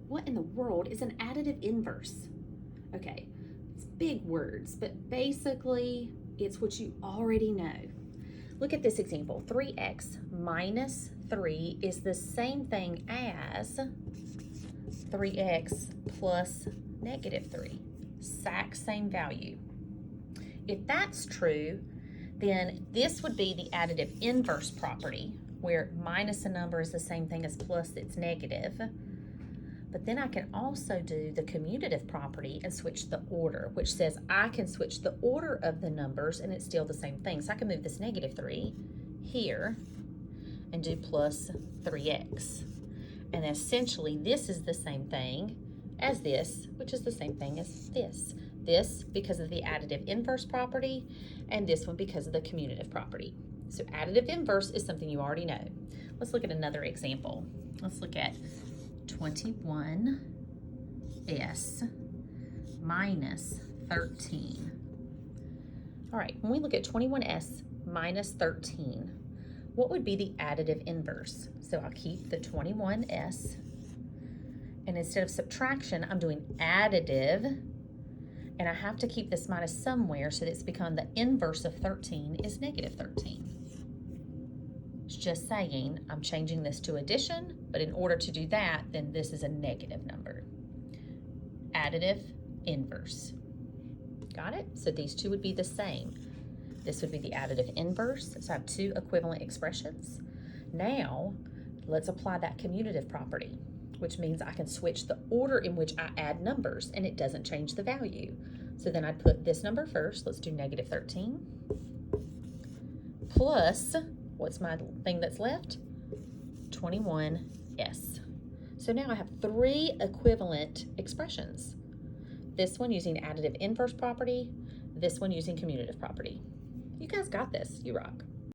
What in the world is an additive inverse? Okay, it's big words, but basically it's what you already know. Look at this example. 3x minus 3 is the same thing as 3x plus negative 3. Exact same value. If that's true, then this would be the additive inverse property, where minus a number is the same thing as plus its negative. But then I can also do the commutative property and switch the order, which says I can switch the order of the numbers and it's still the same thing. So I can move this negative 3 here and do plus 3x. And essentially this is the same thing as this, which is the same thing as this. This because of the additive inverse property, and this one because of the commutative property. So additive inverse is something you already know. Let's look at another example. Let's look at 21s minus 13. All right, when we look at 21s minus 13, what would be the additive inverse? So I'll keep the 21s, and instead of subtraction, I'm doing additive, and I have to keep this minus somewhere, so that it's become the inverse of 13 is negative 13. It's just saying I'm changing this to addition, but in order to do that, then this is a negative number. Additive inverse. Got it? So these two would be the same. This would be the additive inverse. So I have two equivalent expressions. Now, let's apply that commutative property, which means I can switch the order in which I add numbers and it doesn't change the value. So then I'd put this number first. Let's do negative 13 plus, what's my thing that's left? 21s. So now I have three equivalent expressions. This one using additive inverse property, this one using commutative property. You guys got this. You rock.